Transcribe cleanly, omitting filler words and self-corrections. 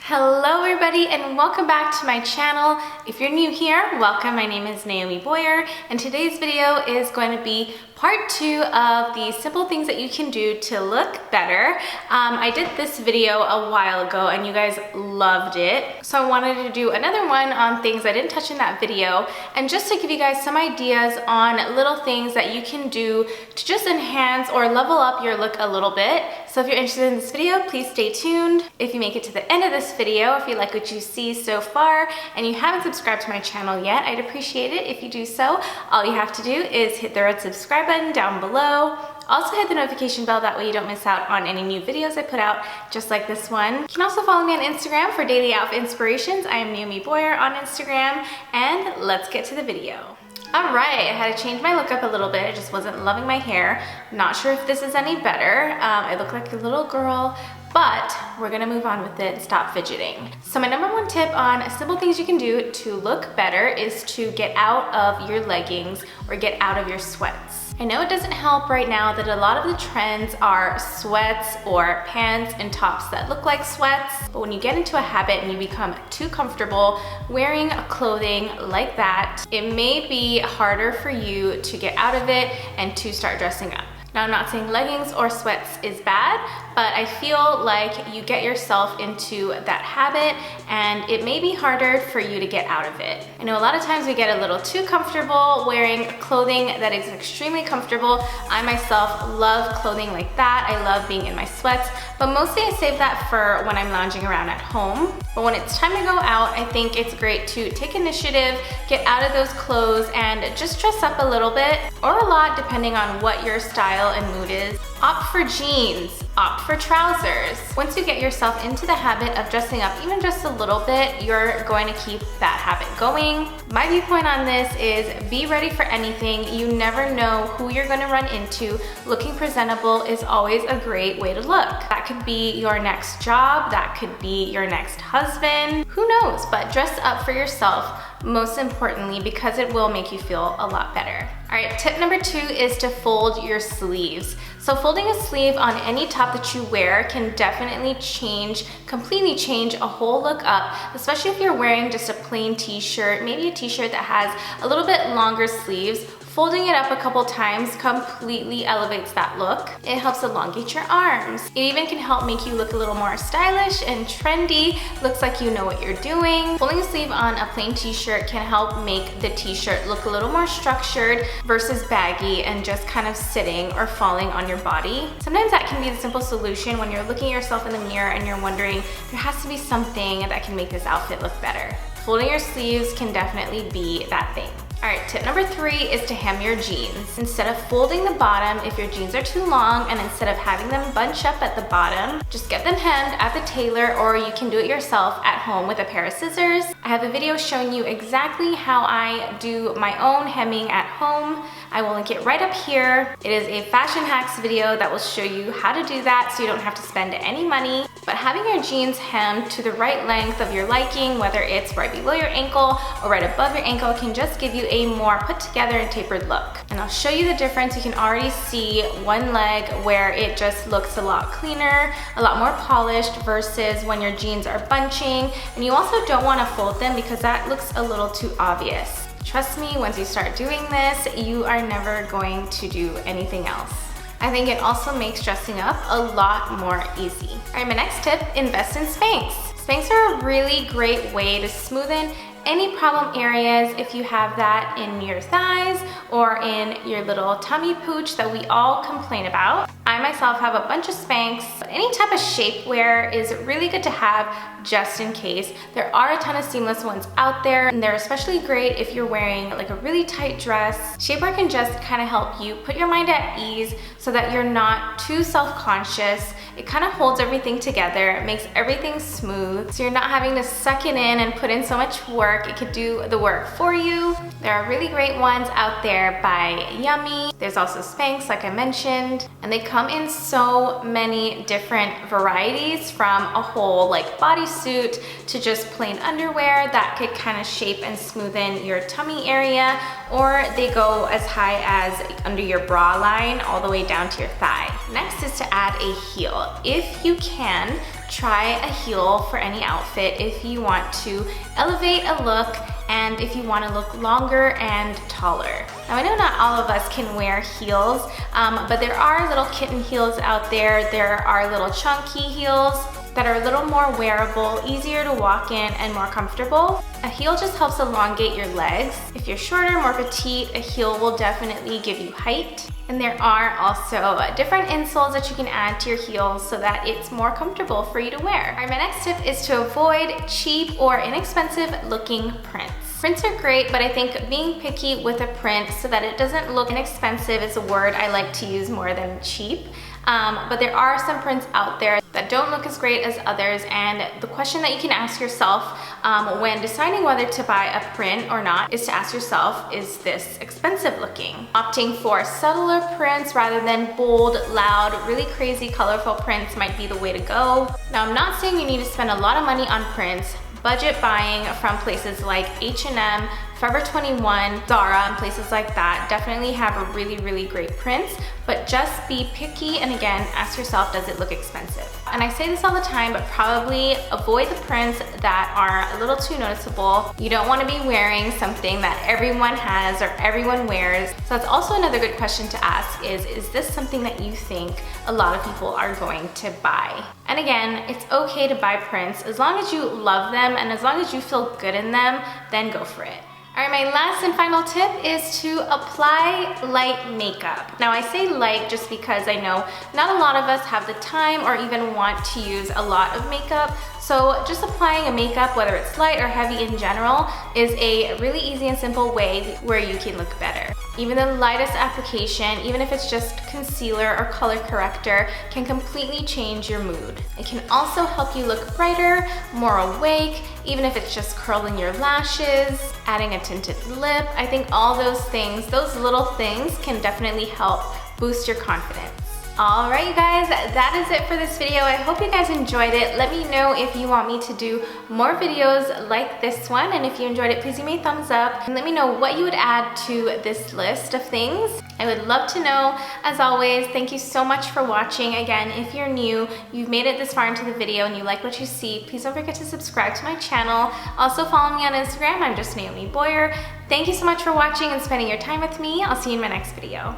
Hello everybody and welcome back to my channel. If you're new here, welcome. My name is Naomi Boyer and today's video is going to be part 2 of the simple things that you can do to look better. I did this video a while ago and you guys loved it. So I wanted to do another one on things I didn't touch in that video and just to give you guys some ideas on little things that you can do to just enhance or level up your look a little bit. So if you're interested in this video, please stay tuned. If you make it to the end of this video, if you like what you see so far and you haven't subscribed to my channel yet, I'd appreciate it if you do so. All you have to do is hit the red subscribe button down below. Also hit the notification bell, that way you don't miss out on any new videos I put out, just like this one. You can also follow me on Instagram for daily outfit inspirations. I am Naomi Boyer on Instagram, and let's get to the video. All right, I had to change my look up a little bit. I just wasn't loving my hair. Not sure if this is any better. I look like a little girl, but we're gonna move on with it and stop fidgeting. So my number one tip on simple things you can do to look better is to get out of your leggings or get out of your sweats. I know it doesn't help right now that a lot of the trends are sweats or pants and tops that look like sweats, but when you get into a habit and you become too comfortable wearing clothing like that, it may be harder for you to get out of it and to start dressing up. Now, I'm not saying leggings or sweats is bad, but I feel like you get yourself into that habit and it may be harder for you to get out of it. I know a lot of times we get a little too comfortable wearing clothing that is extremely comfortable. I myself love clothing like that. I love being in my sweats, but mostly I save that for when I'm lounging around at home. But when it's time to go out, I think it's great to take initiative, get out of those clothes and just dress up a little bit or a lot depending on what your style and mood is. Opt for jeans, opt for trousers. Once you get yourself into the habit of dressing up even just a little bit, you're going to keep that habit going. My viewpoint on this is be ready for anything. You never know who you're going to run into. Looking presentable is always a great way to look. That could be your next job, that could be your next husband, who knows, but dress up for yourself, most importantly, because it will make you feel a lot better. All right, tip number 2 is to fold your sleeves. So folding a sleeve on any top that you wear can definitely completely change a whole look up, especially if you're wearing just a plain t-shirt, maybe a t-shirt that has a little bit longer sleeves. Folding it up a couple times completely elevates that look. It helps elongate your arms. It even can help make you look a little more stylish and trendy. Looks like you know what you're doing. Folding a sleeve on a plain t-shirt can help make the t-shirt look a little more structured versus baggy and just kind of sitting or falling on your body. Sometimes that can be the simple solution when you're looking at yourself in the mirror and you're wondering, there has to be something that can make this outfit look better. Folding your sleeves can definitely be that thing. All right, tip number 3 is to hem your jeans. Instead of folding the bottom, if your jeans are too long, and instead of having them bunch up at the bottom, just get them hemmed at the tailor, or you can do it yourself at home with a pair of scissors. I have a video showing you exactly how I do my own hemming at home. I will link it right up here. It is a fashion hacks video that will show you how to do that so you don't have to spend any money. But having your jeans hemmed to the right length of your liking, whether it's right below your ankle or right above your ankle, can just give you a more put together and tapered look. And I'll show you the difference. You can already see one leg where it just looks a lot cleaner, a lot more polished versus when your jeans are bunching. And you also don't want to fold them because that looks a little too obvious. Trust me, once you start doing this, you are never going to do anything else. I think it also makes dressing up a lot more easy. All right, my next tip, invest in Spanx. Spanx are a really great way to smoothen any problem areas if you have that in your thighs or in your little tummy pooch that we all complain about. I myself have a bunch of Spanx. Any type of shapewear is really good to have just in case. There are a ton of seamless ones out there and they're especially great if you're wearing like a really tight dress. Shapewear can just kind of help you put your mind at ease so that you're not too self-conscious. It kind of holds everything together. It makes everything smooth so you're not having to suck it in and put in so much work. It could do the work for you. There are really great ones out there by Yummy. There's also Spanx, like I mentioned, and they come in so many different varieties, from a whole like bodysuit to just plain underwear that could kind of shape and smoothen your tummy area, or they go as high as under your bra line all the way down to your thigh. Next is to add a heel. If you can, try a heel for any outfit if you want to elevate a look and if you want to look longer and taller. Now I know not all of us can wear heels, but there are little kitten heels out there. There are little chunky heels that are a little more wearable, easier to walk in, and more comfortable. A heel just helps elongate your legs. If you're shorter, more petite, a heel will definitely give you height. And there are also different insoles that you can add to your heels so that it's more comfortable for you to wear. All right, my next tip is to avoid cheap or inexpensive looking prints. Prints are great, but I think being picky with a print so that it doesn't look inexpensive is a word I like to use more than cheap. But there are some prints out there that don't look as great as others, and the question that you can ask yourself when deciding whether to buy a print or not is to ask yourself, is this expensive looking? Opting for subtler prints rather than bold, loud, really crazy, colorful prints might be the way to go. Now, I'm not saying you need to spend a lot of money on prints. Budget buying from places like H&M, Forever 21, Zara, and places like that definitely have a really great prints, but just be picky and again, ask yourself, does it look expensive? And I say this all the time, but probably avoid the prints that are a little too noticeable. You don't want to be wearing something that everyone has or everyone wears. So that's also another good question to ask is this something that you think a lot of people are going to buy? And again, it's okay to buy prints as long as you love them and as long as you feel good in them, then go for it. All right, my last and final tip is to apply light makeup. Now I say light just because I know not a lot of us have the time or even want to use a lot of makeup. So just applying a makeup, whether it's light or heavy in general, is a really easy and simple way where you can look better. Even the lightest application, even if it's just concealer or color corrector, can completely change your mood. It can also help you look brighter, more awake, even if it's just curling your lashes, adding a tinted lip. I think all those things, those little things can definitely help boost your confidence. All right, you guys, that is it for this video. I hope you guys enjoyed it. Let me know if you want me to do more videos like this one, and if you enjoyed it, please give me a thumbs up and let me know what you would add to this list of things. I would love to know. As always, thank you so much for watching. Again, if you're new, you've made it this far into the video and you like what you see, please don't forget to subscribe to my channel. Also follow me on Instagram. I'm just Naomi Boyer. Thank you so much for watching and spending your time with me. I'll see you in my next video.